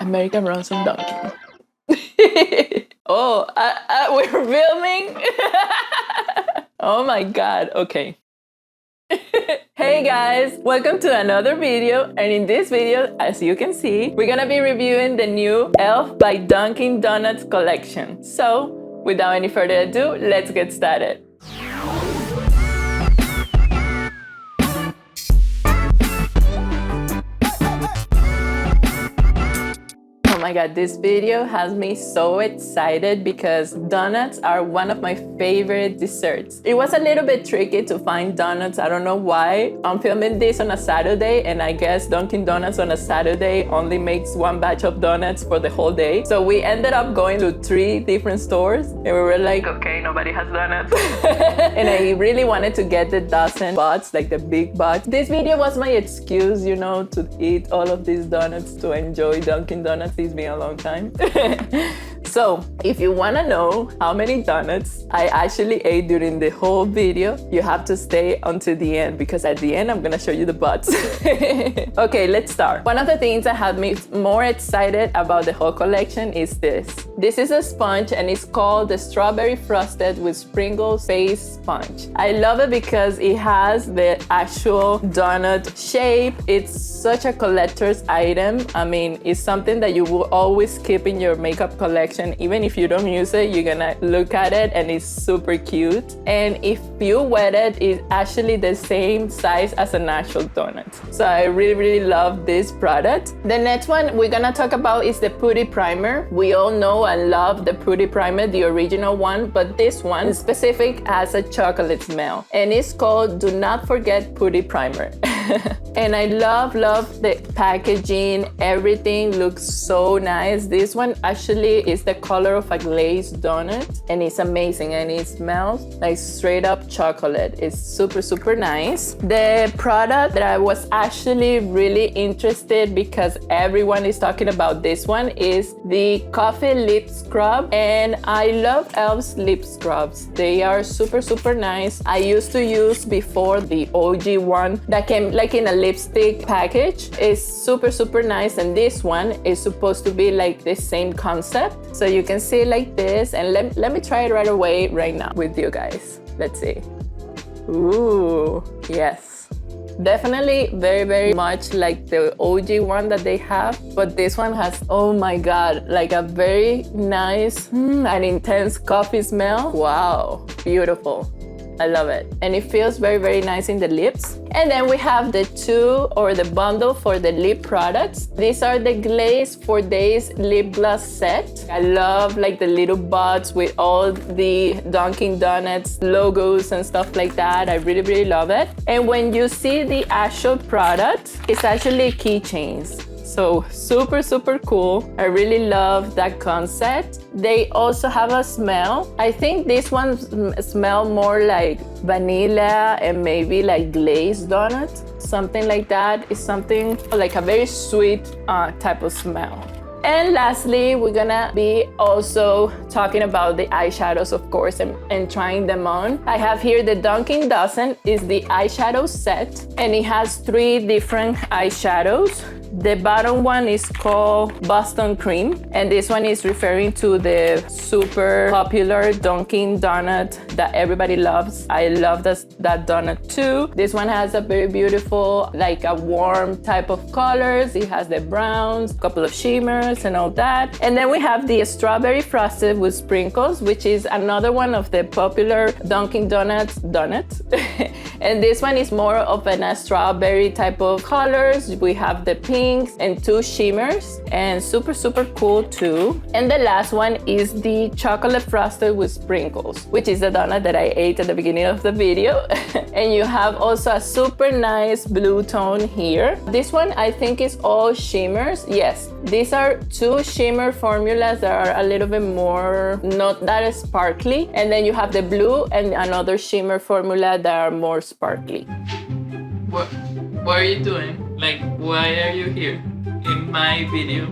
American runs on Dunkin. Oh, we're filming? Oh my god, okay. Hey guys, welcome to another video, and in this video, as you can see, we're gonna be reviewing the new E.L.F by Dunkin Donuts collection. So, without any further ado, let's get started. Oh my god, this video has me so excited because donuts are one of my favorite desserts. It was a little bit tricky to find donuts, I don't know why. I'm filming this on a Saturday, and I guess Dunkin Donuts on a Saturday only makes one batch of donuts for the whole day. So we ended up going to 3 different stores, and we were like, okay, nobody has donuts. And I really wanted to get the dozen bots, like the big bots. This video was my excuse, you know, to eat all of these donuts, to enjoy Dunkin Donuts. It's been a long time. So if you want to know how many donuts I actually ate during the whole video, you have to stay until the end, because at the end I'm gonna show you the butts. Okay, let's start. One of the things that had me more excited about the whole collection is this. This is a sponge, and it's called the Strawberry Frosted with Sprinkles Face Sponge. I love it because it has the actual donut shape. It's such a collector's item. I mean, it's something that you will always keep in your makeup collection. Even if you don't use it, you're gonna look at it and it's super cute. And if you wet it, it's actually the same size as an actual donut. So I really love this product. The next one we're gonna talk about is the Putty Primer. We all know and love the Putty Primer, the original one, but this one is specific has a chocolate smell, and it's called Do Not Forget Putty Primer. And I love the packaging. Everything looks so nice. This one actually is the color of a glazed donut, and it's amazing, and it smells like straight up chocolate. It's super nice. The product that I was actually really interested because everyone is talking about this one is the Coffee Lip Scrub, and I love E.L.F's lip scrubs. They are super nice. I used to use before the OG one that came like in a lipstick package. It's super nice, and this one is supposed to be like the same concept. So you can see it like this, and let me try it right away right now with you guys. Let's see. Ooh, yes. Definitely very much like the OG one that they have, but this one has, oh my god, like a very nice and intense coffee smell. Wow, beautiful. I love it, and it feels very nice in the lips. And then we have the 2 or the bundle for the lip products. These are the Glaze 4 Days Lip Gloss Set. I love like the little bots with all the Dunkin Donuts logos and stuff like that. I really love it. And when you see the actual product, it's actually keychains. So super cool. I really love that concept. They also have a smell. I think this one smells more like vanilla and maybe like glazed donut. Something like that. It's something like a very sweet type of smell. And lastly, we're gonna be also talking about the eyeshadows, of course, and trying them on. I have here the Dunkin Dozen is the eyeshadow set, and it has 3 different eyeshadows. The bottom one is called Boston Cream, and this one is referring to the super popular Dunkin donut that everybody loves. I love that donut too. This one has a very beautiful, like a warm type of colors. It has the browns, a couple of shimmers and all that. And then we have the Strawberry Frosted with Sprinkles, which is another one of the popular Dunkin Donuts donuts. And this one is more of a strawberry type of colors. We have the pink, pinks and 2 shimmers, and super cool too. And the last one is the chocolate frosted with sprinkles, which is the donut that I ate at the beginning of the video. And you have also a super nice blue tone here. This one I think is all shimmers. Yes, these are 2 shimmer formulas that are a little bit more not that sparkly, and then you have the blue and another shimmer formula that are more sparkly. What are you doing? Like, why are you here in my video?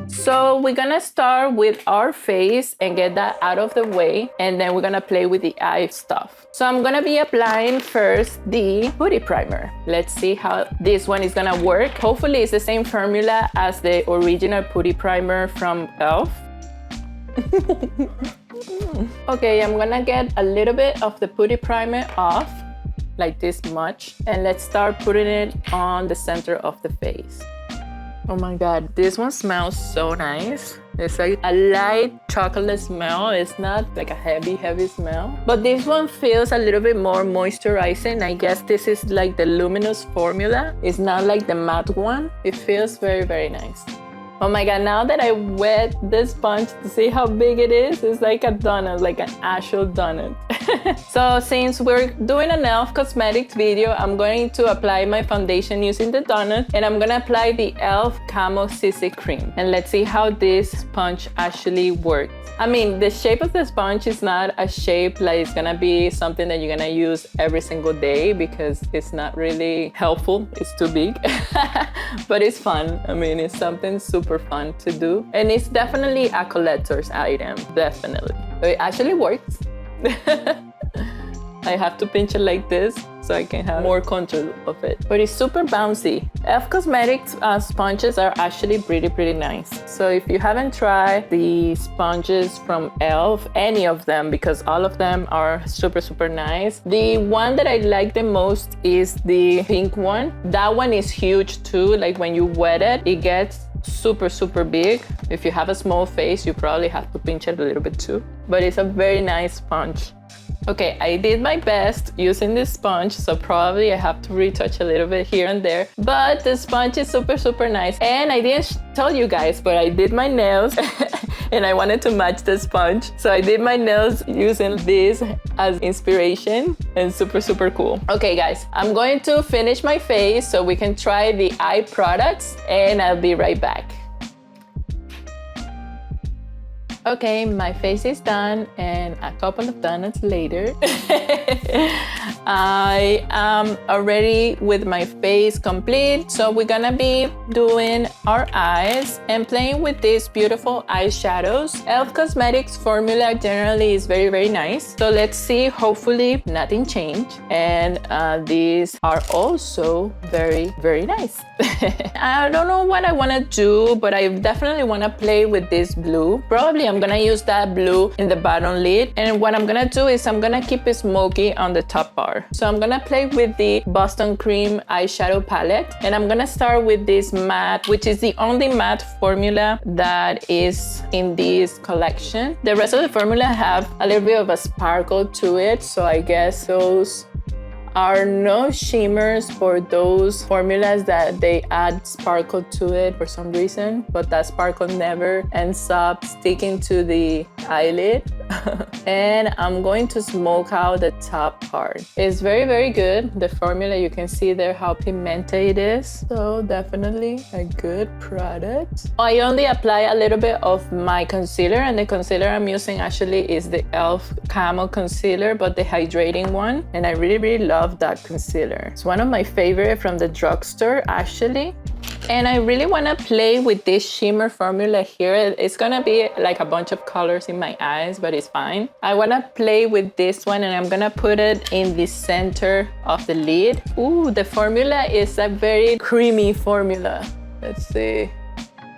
So we're gonna start with our face and get that out of the way, and then we're gonna play with the eye stuff. So I'm gonna be applying first the Putty primer. Let's see how this one is gonna work. Hopefully it's the same formula as the original Putty primer from E.L.F. Okay, I'm gonna get a little bit of the Putty primer off, like this much, and let's start putting it on the center of the face. Oh my god, this one smells so nice. It's like a light chocolate smell. It's not like a heavy smell. But this one feels a little bit more moisturizing. I guess this is like the luminous formula. It's not like the matte one. It feels very nice. Oh my god, now that I wet this sponge to see how big it is, it's like a donut, like an actual donut. So since we're doing an E.L.F. Cosmetics video, I'm going to apply my foundation using the donut, and I'm gonna apply the E.L.F. Camo Cc Cream. And let's see how this sponge actually works. I mean, the shape of the sponge is not a shape like it's gonna be something that you're gonna use every single day, because it's not really helpful. It's too big. But it's fun. I mean, it's something super fun to do, and it's definitely a collector's item. Definitely, it actually works. I have to pinch it like this so I can have more control of it, but it's super bouncy. E.L.F. Cosmetics sponges are actually pretty nice. So if you haven't tried the sponges from E.L.F., any of them, because all of them are super nice. The one that I like the most is the pink one. That one is huge too. Like when you wet it, it gets super big. If you have a small face, you probably have to pinch it a little bit too, but it's a very nice sponge. Okay, I did my best using this sponge, so probably I have to retouch a little bit here and there, but the sponge is super nice. And I didn't tell you guys, but I did my nails and I wanted to match the sponge, so I did my nails using this as inspiration, and super cool. Okay guys, I'm going to finish my face so we can try the eye products, and I'll be right back. Okay, my face is done, and a couple of donuts later. I am already with my face complete, so we're gonna be doing our eyes and playing with these beautiful eyeshadows. E.L.F. Cosmetics formula generally is very nice, so let's see. Hopefully nothing changed, and these are also very nice. I don't know what I want to do, but I definitely want to play with this blue. Probably I'm gonna use that blue in the bottom lid, and what I'm gonna do is I'm gonna keep it smoky on the top bar. So I'm gonna play with the Boston Cream eyeshadow palette, and I'm gonna start with this matte, which is the only matte formula that is in this collection. The rest of the formula have a little bit of a sparkle to it, so I guess those are no shimmers for those formulas that they add sparkle to it for some reason, but that sparkle never ends up sticking to the eyelid. And I'm going to smoke out the top part. It's very good. The formula, you can see there how pigmented it is, so definitely a good product. I only apply a little bit of my concealer, and the concealer I'm using actually is the E.L.F. Camo concealer, but the hydrating one, and I really love that concealer. It's one of my favorite from the drugstore actually. And I really want to play with this shimmer formula here. It's gonna be like a bunch of colors in my eyes, but it's fine. I want to play with this one, and I'm gonna put it in the center of the lid. Ooh, the formula is a very creamy formula. Let's see.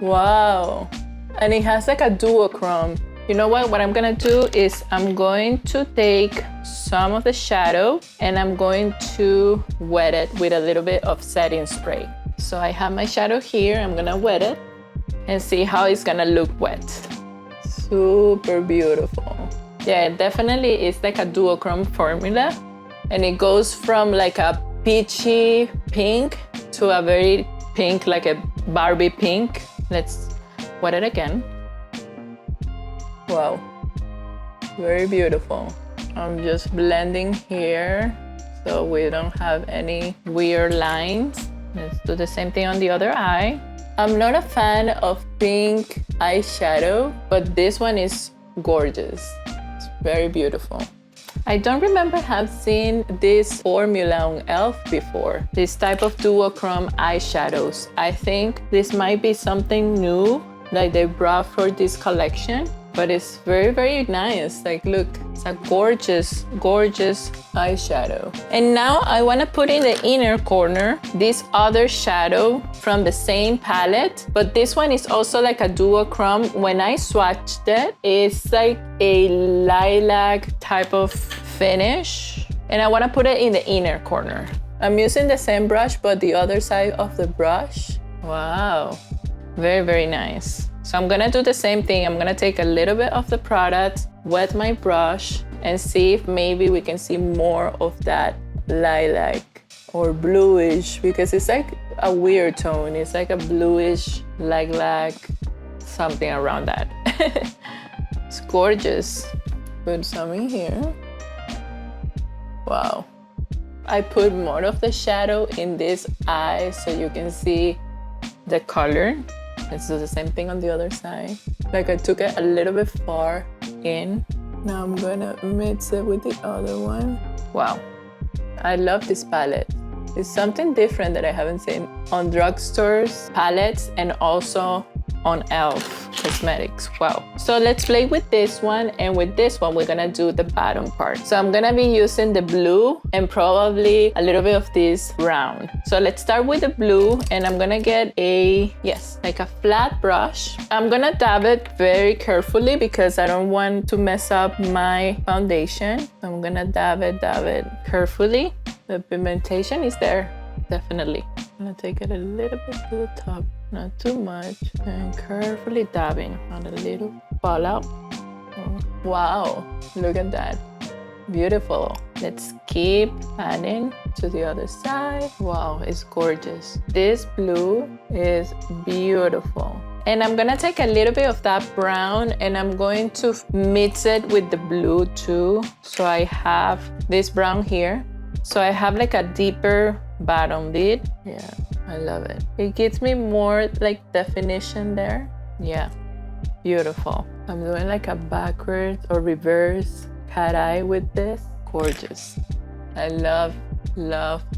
Wow. And it has like a duochrome. You know what I'm gonna do is I'm going to take some of the shadow, and I'm going to wet it with a little bit of setting spray. So I have my shadow here. I'm gonna wet it and see how it's gonna look wet. Super beautiful. Yeah, it definitely is like a duochrome formula. And it goes from like a peachy pink to a very pink, like a Barbie pink. Let's wet it again. Wow, very beautiful. I'm just blending here so we don't have any weird lines. Let's do the same thing on the other eye. I'm not a fan of pink eyeshadow, but this one is gorgeous. It's very beautiful. I don't remember have seen this formula on E.L.F. before, this type of duochrome eyeshadows. I think this might be something new that they brought for this collection, but it's very, very nice. Like, look, it's a gorgeous, gorgeous eyeshadow. And now I want to put in the inner corner this other shadow from the same palette, but this one is also like a duochrome. When I swatched it, it's like a lilac type of finish, and I want to put it in the inner corner. I'm using the same brush, but the other side of the brush. Wow, very, very nice. So I'm gonna do the same thing. I'm gonna take a little bit of the product, wet my brush, and see if maybe we can see more of that lilac or bluish, because it's like a weird tone. It's like a bluish, lilac, something around that. It's gorgeous. Put some in here. Wow. I put more of the shadow in this eye so you can see the color. Let's do the same thing on the other side. Like, I took it a little bit far in. Now I'm gonna mix it with the other one. Wow, I love this palette. It's something different that I haven't seen on drugstores palettes and also on E.L.F. cosmetics. Wow. So let's play with this one, and with this one we're gonna do the bottom part. So I'm gonna be using the blue and probably a little bit of this brown. So let's start with the blue, and I'm gonna get like a flat brush. I'm gonna dab it very carefully because I don't want to mess up my foundation. I'm gonna dab it carefully. The pigmentation is there, definitely. I'm gonna take it a little bit to the top, not too much, and carefully dabbing on a little fallout. Oh, wow, look at that. Beautiful. Let's keep adding to the other side. Wow, it's gorgeous. This blue is beautiful. And I'm gonna take a little bit of that brown and I'm going to mix it with the blue too. So I have this brown here. So I have like a deeper bottom lid. Yeah, I love it. It gives me more like definition there. Yeah, beautiful. I'm doing like a backwards or reverse cat eye with this. Gorgeous. I love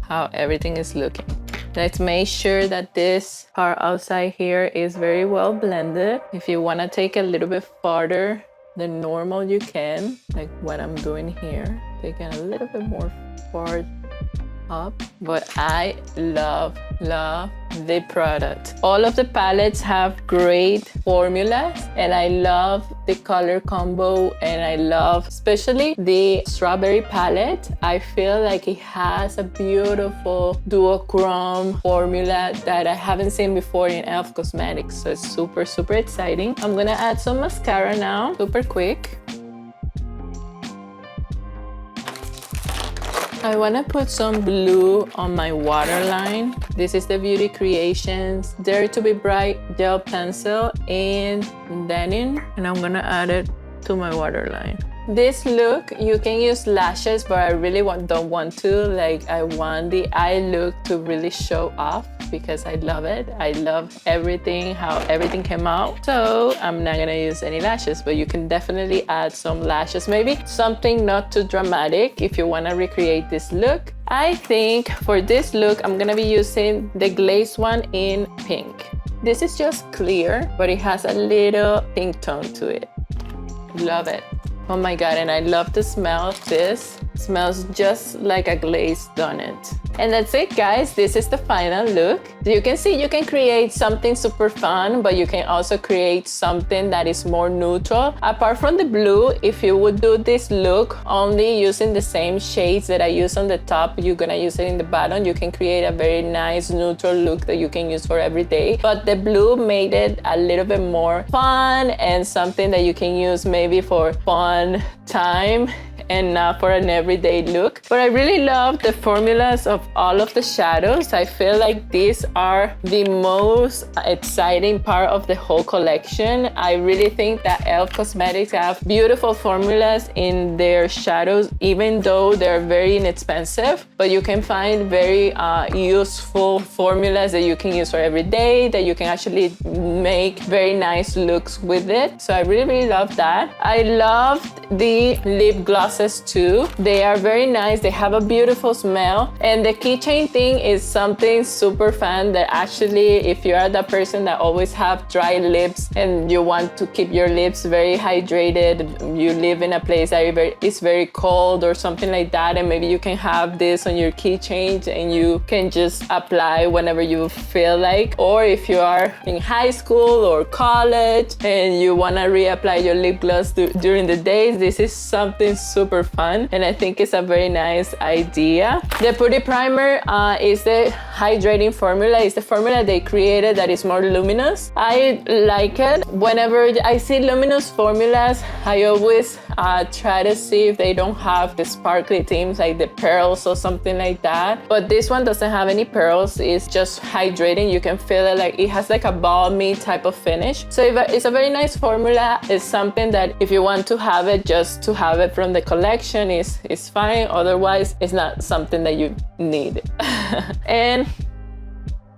how everything is looking. Let's make sure that this part outside here is very well blended. If you want to take a little bit farther than normal, you can, like what I'm doing here. Taking a little bit more far up. But I love the product. All of the palettes have great formulas, and I love the color combo, and I love especially the strawberry palette. I feel like it has a beautiful duochrome formula that I haven't seen before in E.L.F. cosmetics, so it's super exciting. I'm gonna add some mascara now, super quick. I want to put some blue on my waterline. This is the Beauty Creations Dare to Be Bright gel pencil in denim, and I'm gonna add it to my waterline. This look, you can use lashes, but I really don't want to. Like, I want the eye look to really show off because I love it. I love everything, how everything came out. So I'm not gonna use any lashes, but you can definitely add some lashes. Maybe something not too dramatic if you wanna recreate this look. I think for this look, I'm gonna be using the Glaze one in pink. This is just clear, but it has a little pink tone to it. Love it. Oh my God, and I love the smell of this. It smells just like a glazed donut. And that's it, guys. This is the final look. You can see you can create something super fun, but you can also create something that is more neutral. Apart from the blue, if you would do this look only using the same shades that I use on the top, you're gonna use it in the bottom. You can create a very nice neutral look that you can use for every day. But the blue made it a little bit more fun and something that you can use maybe for fun time and not for an everyday look. But I really love the formulas of all of the shadows. I feel like these are the most exciting part of the whole collection. I really think that E.L.F. Cosmetics have beautiful formulas in their shadows, even though they're very inexpensive. But you can find very useful formulas that you can use for every day, that you can actually make very nice looks with it. So I really love that. I loved the lip glosses too. They are very nice. They have a beautiful smell. And the keychain thing is something super fun that actually, if you are the person that always have dry lips and you want to keep your lips very hydrated, you live in a place that is very cold or something like that, and maybe you can have this on your keychain and you can just apply whenever you feel like. Or if you are in high school or college and you want to reapply your lip gloss during the days, this is something super fun, and I think it's a very nice idea. The Putty primer is the hydrating formula. It's the formula they created that is more luminous. I like it. Whenever I see luminous formulas, I always try to see if they don't have the sparkly themes like the pearls or something like that. But this one doesn't have any pearls. It's just hydrating. You can feel it, like it has like a balmy type of finish. So it's a very nice formula. It's something that if you want to have it, just to have it from the collection is fine. Otherwise, it's not something that you need. And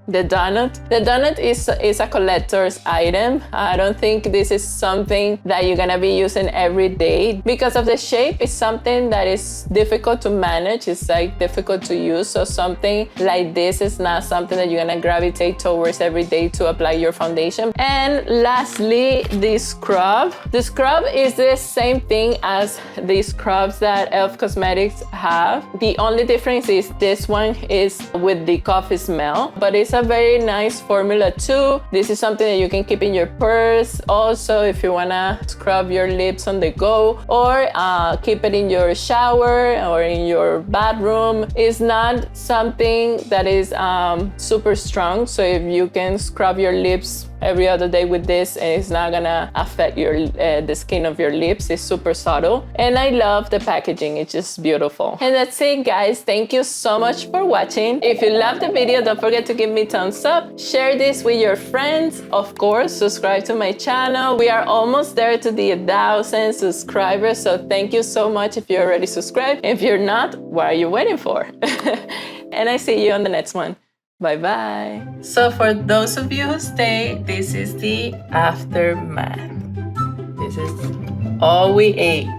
the donut. The donut is a collector's item. I don't think this is something that you're gonna be using every day because of the shape. It's something that is difficult to manage. It's like difficult to use. So something like this is not something that you're gonna gravitate towards every day to apply your foundation. And lastly, the scrub. The scrub is the same thing as the scrubs that E.L.F. Cosmetics have. The only difference is this one is with the coffee smell, but it's a very nice formula too. This is something that you can keep in your purse. Also, if you wanna scrub your lips on the go, or keep it in your shower or in your bathroom. It's not something that is super strong, so if you can scrub your lips every other day with this, and it's not gonna affect your the skin of your lips. It's super subtle, and I love the packaging. It's just beautiful. And that's it, guys. Thank you so much for watching. If you loved the video, don't forget to give me thumbs up, share this with your friends, of course, subscribe to my channel. We are almost there to the 1,000 subscribers, so thank you so much if you're already subscribed. If you're not, what are you waiting for? And I see you on the next one. Bye-bye. So for those of you who stay, this is the aftermath. This is all we ate.